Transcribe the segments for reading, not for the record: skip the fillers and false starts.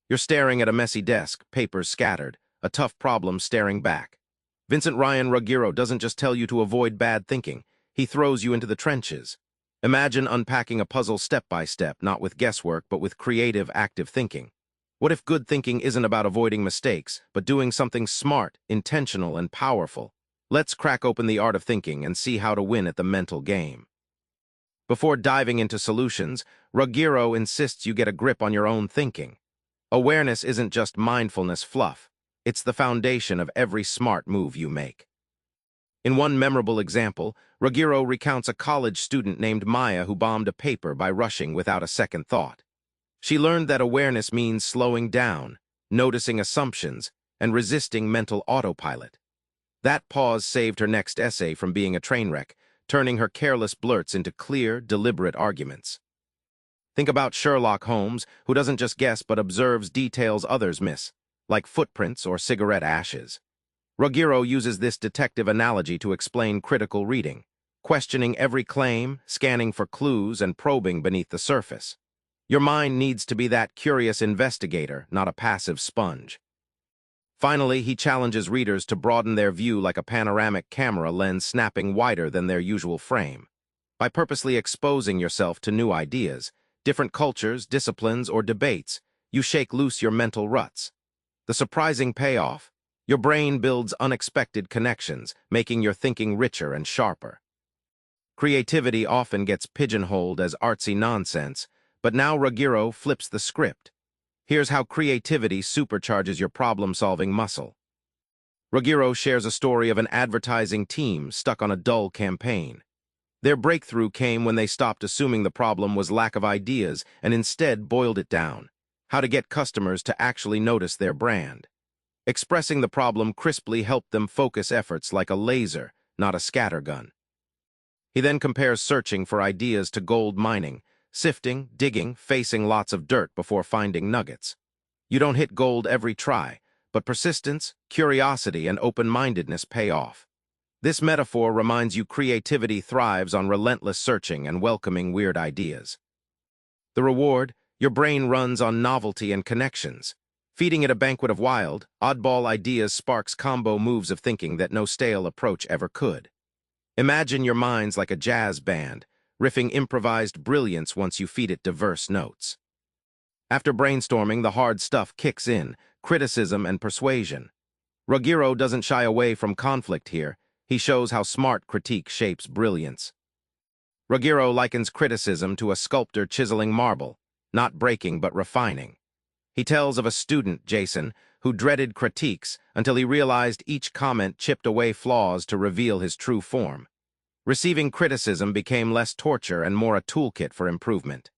You're staring at a messy desk, papers scattered, a tough problem staring back. Vincent Ruggiero doesn't just tell you to avoid bad thinking, he throws you into the trenches. Imagine unpacking a puzzle step by step, not with guesswork, but with creative, active thinking. What if good thinking isn't about avoiding mistakes, but doing something smart, intentional, and powerful? Let's crack open the art of thinking and see how to win at the mental game. Before diving into solutions, Ruggiero insists you get a grip on your own thinking. Awareness isn't just mindfulness fluff. It's the foundation of every smart move you make. In one memorable example, Ruggiero recounts a college student named Maya who bombed a paper by rushing without a second thought. She learned that awareness means slowing down, noticing assumptions, and resisting mental autopilot. That pause saved her next essay from being a train wreck, turning her careless blurts into clear, deliberate arguments. Think about Sherlock Holmes, who doesn't just guess but observes details others miss, like footprints or cigarette ashes. Ruggiero uses this detective analogy to explain critical reading, questioning every claim, scanning for clues, and probing beneath the surface. Your mind needs to be that curious investigator, not a passive sponge. Finally, he challenges readers to broaden their view like a panoramic camera lens snapping wider than their usual frame. By purposely exposing yourself to new ideas, different cultures, disciplines, or debates, you shake loose your mental ruts. The surprising payoff: your brain builds unexpected connections, making your thinking richer and sharper. Creativity often gets pigeonholed as artsy nonsense, but now Ruggiero flips the script. Here's how creativity supercharges your problem-solving muscle. Ruggiero shares a story of an advertising team stuck on a dull campaign. Their breakthrough came when they stopped assuming the problem was lack of ideas and instead boiled it down: how to get customers to actually notice their brand. Expressing the problem crisply helped them focus efforts like a laser, not a scattergun. He then compares searching for ideas to gold mining, sifting, digging, facing lots of dirt before finding nuggets. You don't hit gold every try, but persistence, curiosity, and open-mindedness pay off. This metaphor reminds you creativity thrives on relentless searching and welcoming weird ideas. The reward: your brain runs on novelty and connections. Feeding it a banquet of wild, oddball ideas sparks combo moves of thinking that no stale approach ever could. Imagine your mind's like a jazz band, riffing improvised brilliance once you feed it diverse notes. After brainstorming, the hard stuff kicks in: criticism and persuasion. Ruggiero doesn't shy away from conflict here. He shows how smart critique shapes brilliance. Ruggiero likens criticism to a sculptor chiseling marble, not breaking but refining. He tells of a student, Jason, who dreaded critiques until he realized each comment chipped away flaws to reveal his true form. Receiving criticism became less torture and more a toolkit for improvement.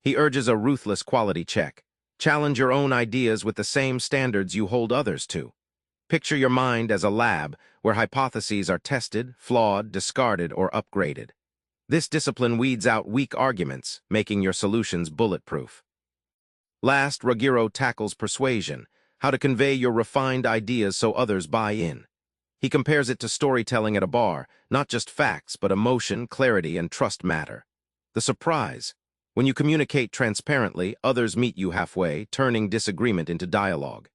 He urges a ruthless quality check. Challenge your own ideas with the same standards you hold others to. Picture your mind as a lab where hypotheses are tested, flawed, discarded, or upgraded. This discipline weeds out weak arguments, making your solutions bulletproof. Last, Ruggiero tackles persuasion: how to convey your refined ideas so others buy in. He compares it to storytelling at a bar. Not just facts, but emotion, clarity, and trust matter. The surprise: when you communicate transparently, others meet you halfway, turning disagreement into dialogue.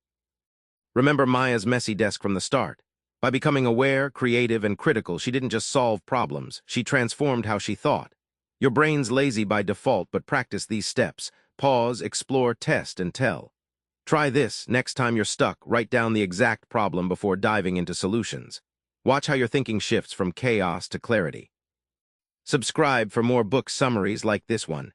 Remember Maya's messy desk from the start. By becoming aware, creative, and critical, she didn't just solve problems, she transformed how she thought. Your brain's lazy by default, but practice these steps: pause, explore, test, and tell. Try this: next time you're stuck, write down the exact problem before diving into solutions. Watch how your thinking shifts from chaos to clarity. Subscribe for more book summaries like this one.